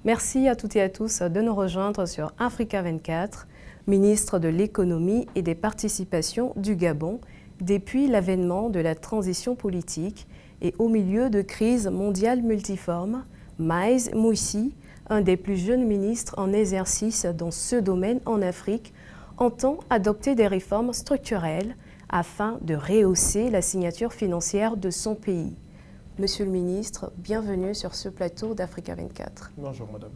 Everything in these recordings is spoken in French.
Merci à toutes et à tous de nous rejoindre sur Africa 24, ministre de l'économie et des participations du Gabon, depuis l'avènement de la transition politique et au milieu de crises mondiales multiformes. Maïs Moussi, un des plus jeunes ministres en exercice dans ce domaine en Afrique, entend adopter des réformes structurelles afin de rehausser la signature financière de son pays. Monsieur le ministre, bienvenue sur ce plateau d'Africa 24. Bonjour madame.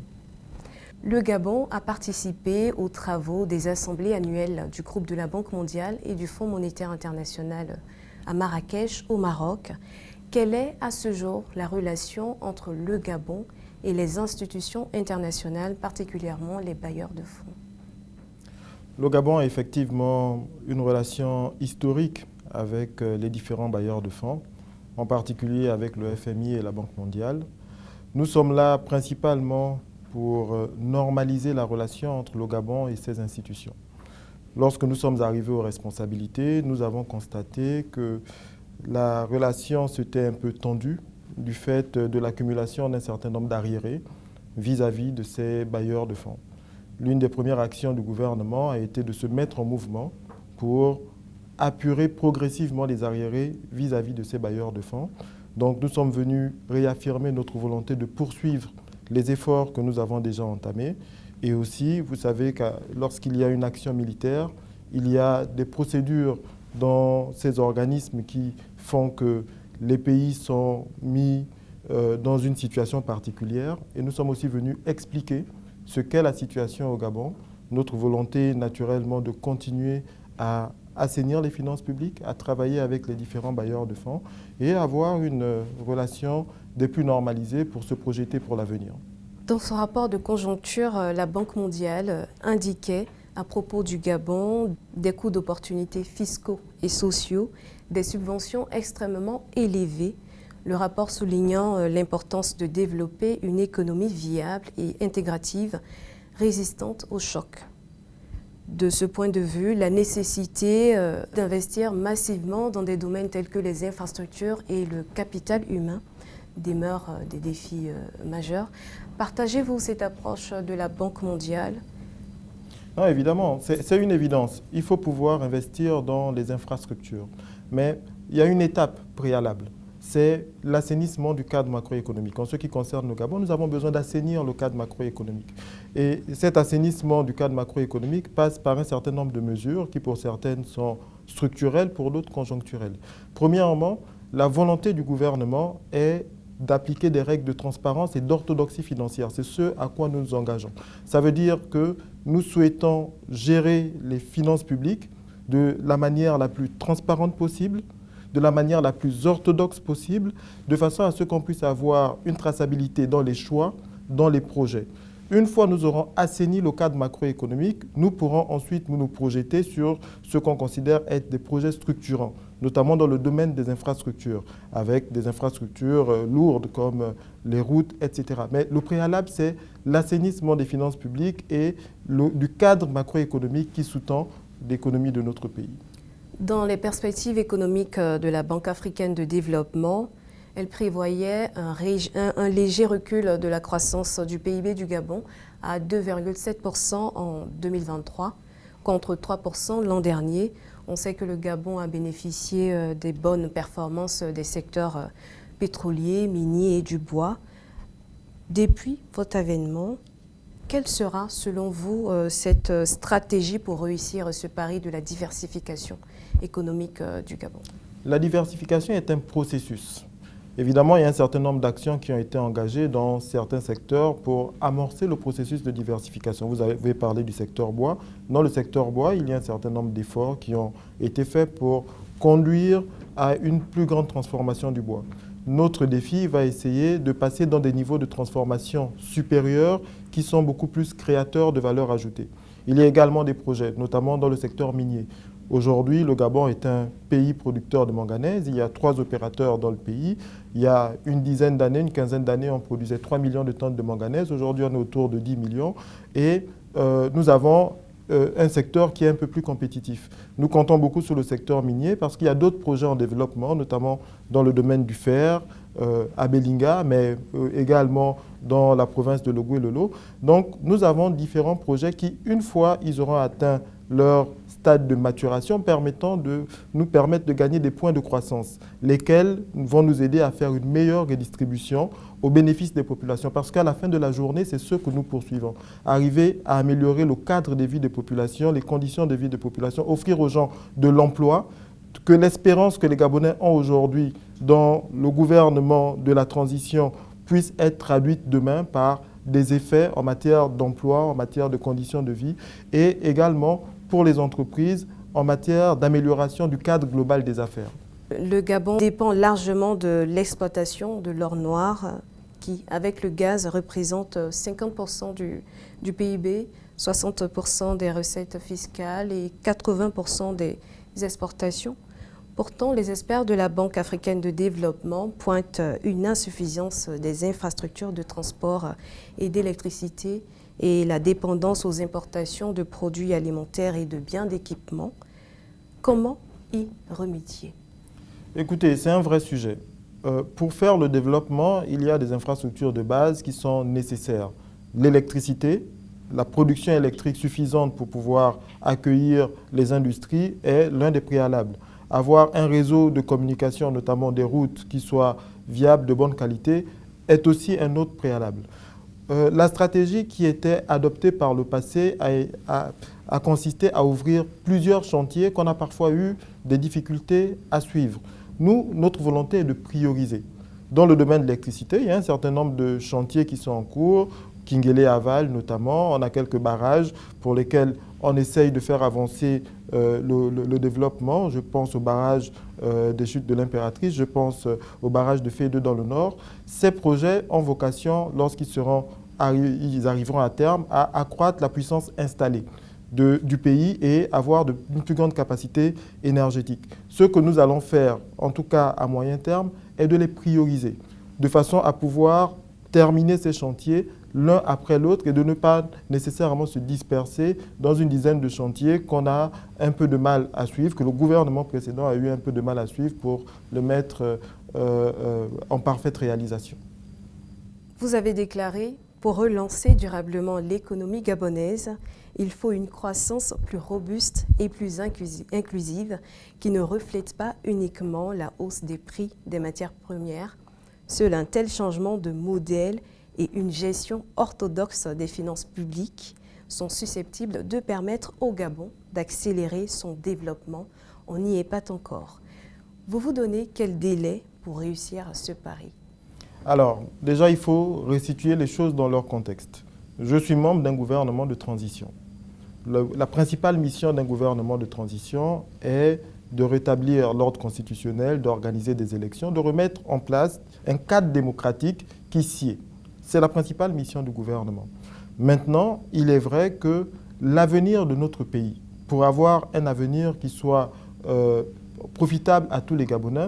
Le Gabon a participé aux travaux des assemblées annuelles du groupe de la Banque mondiale et du Fonds monétaire international à Marrakech, au Maroc. Quelle est à ce jour la relation entre le Gabon et les institutions internationales, particulièrement les bailleurs de fonds? Le Gabon a effectivement une relation historique avec les différents bailleurs de fonds, en particulier avec le FMI et la Banque mondiale. Nous sommes là principalement pour normaliser la relation entre le Gabon et ses institutions. Lorsque nous sommes arrivés aux responsabilités, nous avons constaté que la relation s'était un peu tendue du fait de l'accumulation d'un certain nombre d'arriérés vis-à-vis de ces bailleurs de fonds. L'une des premières actions du gouvernement a été de se mettre en mouvement pour apurer progressivement les arriérés vis-à-vis de ces bailleurs de fonds. Donc nous sommes venus réaffirmer notre volonté de poursuivre les efforts que nous avons déjà entamés. Et aussi, vous savez que lorsqu'il y a une action militaire, il y a des procédures dans ces organismes qui font que les pays sont mis dans une situation particulière. Et nous sommes aussi venus expliquer ce qu'est la situation au Gabon, notre volonté naturellement de continuer à assainir les finances publiques, à travailler avec les différents bailleurs de fonds et avoir une relation des plus normalisées pour se projeter pour l'avenir. Dans son rapport de conjoncture, la Banque mondiale indiquait à propos du Gabon des coûts d'opportunités fiscaux et sociaux, des subventions extrêmement élevées, le rapport soulignant l'importance de développer une économie viable et intégrative résistante aux chocs. De ce point de vue, la nécessité d'investir massivement dans des domaines tels que les infrastructures et le capital humain demeurent des défis majeurs. Partagez-vous cette approche de la Banque mondiale? Non, évidemment, c'est une évidence. Il faut pouvoir investir dans les infrastructures. Mais il y a une étape préalable. C'est l'assainissement du cadre macroéconomique. En ce qui concerne le Gabon, nous avons besoin d'assainir le cadre macroéconomique. Et cet assainissement du cadre macroéconomique passe par un certain nombre de mesures qui, pour certaines, sont structurelles, pour d'autres, conjoncturelles. Premièrement, la volonté du gouvernement est d'appliquer des règles de transparence et d'orthodoxie financière. C'est ce à quoi nous nous engageons. Ça veut dire que nous souhaitons gérer les finances publiques de la manière la plus transparente possible, de la manière la plus orthodoxe possible, de façon à ce qu'on puisse avoir une traçabilité dans les choix, dans les projets. Une fois nous aurons assaini le cadre macroéconomique, nous pourrons ensuite nous projeter sur ce qu'on considère être des projets structurants, notamment dans le domaine des infrastructures, avec des infrastructures lourdes comme les routes, etc. Mais le préalable, c'est l'assainissement des finances publiques et du cadre macroéconomique qui sous-tend l'économie de notre pays. Dans les perspectives économiques de la Banque africaine de développement, elle prévoyait un léger recul de la croissance du PIB du Gabon à 2,7% en 2023 contre 3% l'an dernier. On sait que le Gabon a bénéficié des bonnes performances des secteurs pétroliers, miniers et du bois. Depuis votre avènement, quelle sera selon vous cette stratégie pour réussir ce pari de la diversification économique du Gabon? La diversification est un processus. Évidemment, il y a un certain nombre d'actions qui ont été engagées dans certains secteurs pour amorcer le processus de diversification. Vous avez parlé du secteur bois. Dans le secteur bois, il y a un certain nombre d'efforts qui ont été faits pour conduire à une plus grande transformation du bois. Notre défi va essayer de passer dans des niveaux de transformation supérieurs qui sont beaucoup plus créateurs de valeur ajoutée. Il y a également des projets, notamment dans le secteur minier. Aujourd'hui, le Gabon est un pays producteur de manganèse. Il y a 3 opérateurs dans le pays. Il y a une dizaine d'années, une quinzaine d'années, on produisait 3 millions de tonnes de manganèse. Aujourd'hui, on est autour de 10 millions. Et nous avons un secteur qui est un peu plus compétitif. Nous comptons beaucoup sur le secteur minier parce qu'il y a d'autres projets en développement, notamment dans le domaine du fer, à Belinga, mais également dans la province de Logoué-Lolo. Donc, nous avons différents projets qui, une fois ils auront atteint leur stade de maturation, nous permettent de gagner des points de croissance, lesquels vont nous aider à faire une meilleure redistribution au bénéfice des populations. Parce qu'à la fin de la journée, c'est ce que nous poursuivons. Arriver à améliorer le cadre de vie des populations, les conditions de vie des populations, offrir aux gens de l'emploi, que l'espérance que les Gabonais ont aujourd'hui dans le gouvernement de la transition puisse être traduite demain par des effets en matière d'emploi, en matière de conditions de vie et également pour les entreprises en matière d'amélioration du cadre global des affaires. Le Gabon dépend largement de l'exploitation de l'or noir qui, avec le gaz, représente 50% du PIB, 60% des recettes fiscales et 80% des exportations. Pourtant, les experts de la Banque africaine de développement pointent une insuffisance des infrastructures de transport et d'électricité et la dépendance aux importations de produits alimentaires et de biens d'équipement. Comment y remédier? Écoutez, c'est un vrai sujet. Pour faire le développement, il y a des infrastructures de base qui sont nécessaires. L'électricité, la production électrique suffisante pour pouvoir accueillir les industries est l'un des préalables. Avoir un réseau de communication, notamment des routes, qui soit viable, de bonne qualité, est aussi un autre préalable. La stratégie qui était adoptée par le passé a consisté à ouvrir plusieurs chantiers qu'on a parfois eu des difficultés à suivre. Nous, notre volonté est de prioriser. Dans le domaine de l'électricité, il y a un certain nombre de chantiers qui sont en cours, Kingélé-Aval notamment. On a quelques barrages pour lesquels on essaye de faire avancer le développement. Je pense au barrage des chutes de l'Impératrice, je pense au barrage de Fédé dans le nord. Ces projets ont vocation, ils arriveront à terme, à accroître la puissance installée du pays et avoir une plus grande capacité énergétique. Ce que nous allons faire, en tout cas à moyen terme, est de les prioriser, de façon à pouvoir terminer ces chantiers l'un après l'autre et de ne pas nécessairement se disperser dans une dizaine de chantiers qu'on a un peu de mal à suivre, que le gouvernement précédent a eu un peu de mal à suivre pour le mettre en parfaite réalisation. Vous avez déclaré, pour relancer durablement l'économie gabonaise, il faut une croissance plus robuste et plus inclusive qui ne reflète pas uniquement la hausse des prix des matières premières. Seul un tel changement de modèle et une gestion orthodoxe des finances publiques sont susceptibles de permettre au Gabon d'accélérer son développement. On n'y est pas encore. Vous vous donnez quel délai pour réussir ce pari? Alors, déjà, il faut resituer les choses dans leur contexte. Je suis membre d'un gouvernement de transition. La principale mission d'un gouvernement de transition est de rétablir l'ordre constitutionnel, d'organiser des élections, de remettre en place un cadre démocratique qui sied. C'est la principale mission du gouvernement. Maintenant, il est vrai que l'avenir de notre pays, pour avoir un avenir qui soit profitable à tous les Gabonais,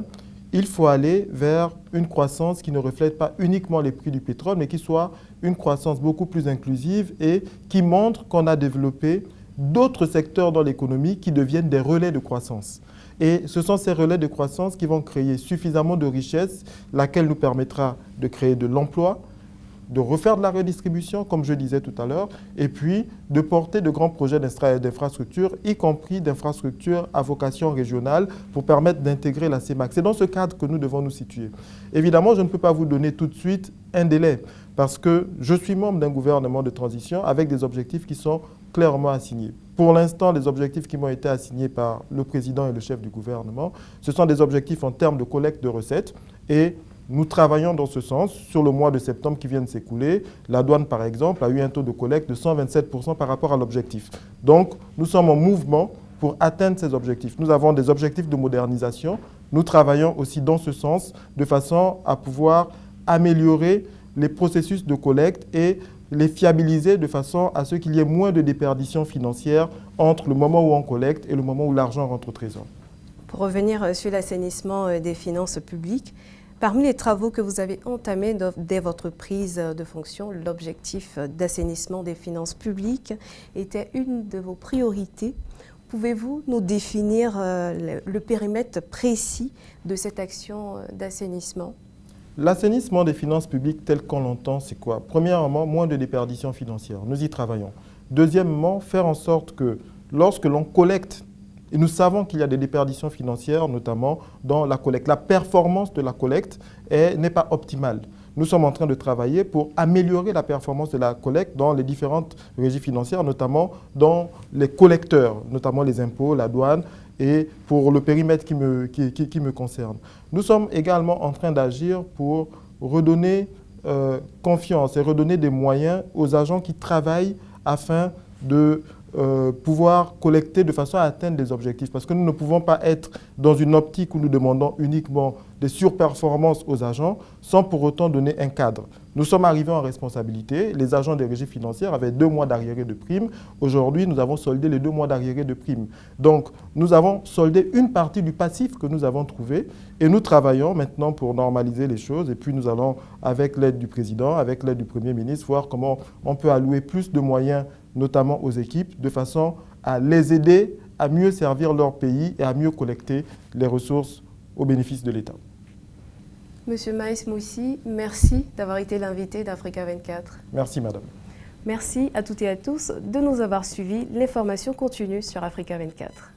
il faut aller vers une croissance qui ne reflète pas uniquement les prix du pétrole, mais qui soit une croissance beaucoup plus inclusive et qui montre qu'on a développé d'autres secteurs dans l'économie qui deviennent des relais de croissance. Et ce sont ces relais de croissance qui vont créer suffisamment de richesses, laquelle nous permettra de créer de l'emploi, de refaire de la redistribution, comme je disais tout à l'heure, et puis de porter de grands projets d'infrastructures, y compris d'infrastructures à vocation régionale, pour permettre d'intégrer la CEMAC. C'est dans ce cadre que nous devons nous situer. Évidemment, je ne peux pas vous donner tout de suite un délai, parce que je suis membre d'un gouvernement de transition avec des objectifs qui sont clairement assignés. Pour l'instant, les objectifs qui m'ont été assignés par le président et le chef du gouvernement, ce sont des objectifs en termes de collecte de recettes et nous travaillons dans ce sens. Sur le mois de septembre qui vient de s'écouler, la douane, par exemple, a eu un taux de collecte de 127% par rapport à l'objectif. Donc, nous sommes en mouvement pour atteindre ces objectifs. Nous avons des objectifs de modernisation. Nous travaillons aussi dans ce sens de façon à pouvoir améliorer les processus de collecte et les fiabiliser de façon à ce qu'il y ait moins de déperditions financières entre le moment où on collecte et le moment où l'argent rentre au trésor. Pour revenir sur l'assainissement des finances publiques, Parmi les travaux que vous avez entamés dès votre prise de fonction, l'objectif d'assainissement des finances publiques était une de vos priorités. Pouvez-vous nous définir le périmètre précis de cette action d'assainissement? L'assainissement des finances publiques tel qu'on l'entend, c'est quoi? Premièrement, moins de déperditions financières. Nous y travaillons. Deuxièmement, faire en sorte que lorsque l'on collecte, et nous savons qu'il y a des déperditions financières, notamment dans la collecte. La performance de la collecte n'est pas optimale. Nous sommes en train de travailler pour améliorer la performance de la collecte dans les différentes régies financières, notamment dans les collecteurs, notamment les impôts, la douane, et pour le périmètre qui me concerne. Nous sommes également en train d'agir pour redonner confiance et redonner des moyens aux agents qui travaillent afin de pouvoir collecter de façon à atteindre des objectifs. Parce que nous ne pouvons pas être dans une optique où nous demandons uniquement des surperformances aux agents sans pour autant donner un cadre. Nous sommes arrivés en responsabilité. Les agents des régies financières avaient 2 mois d'arriérés de primes. Aujourd'hui, nous avons soldé les 2 mois d'arriérés de primes. Donc, nous avons soldé une partie du passif que nous avons trouvé et nous travaillons maintenant pour normaliser les choses. Et puis, nous allons, avec l'aide du président, avec l'aide du Premier ministre, voir comment on peut allouer plus de moyens, notamment aux équipes, de façon à les aider à mieux servir leur pays et à mieux collecter les ressources au bénéfice de l'État. Monsieur Maïs Moussi, merci d'avoir été l'invité d'Africa 24. Merci, madame. Merci à toutes et à tous de nous avoir suivis. L'information continue sur Africa 24.